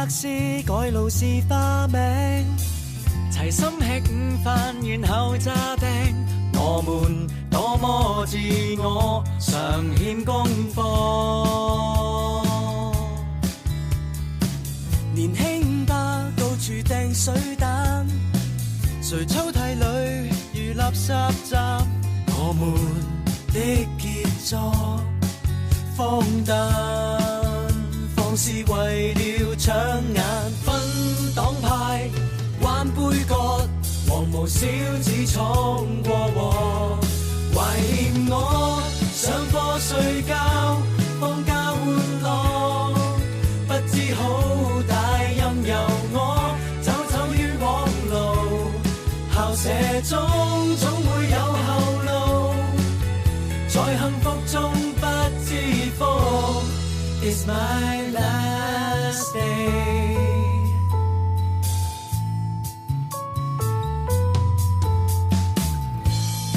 測試改路是花名，齊心吃午飯然後詐病。我們多麼自我，常欠功課。年輕吧，到處掟水彈，誰抽屜裏如垃圾站。我們的傑作荒誕，放肆為了搶眼，分黨派玩杯葛，黃毛小子闖過禍，懷念我上課睡覺，放假玩樂，不知好大任由我走走於往路，校舍中總會有後路，在幸福中不知福 is my life。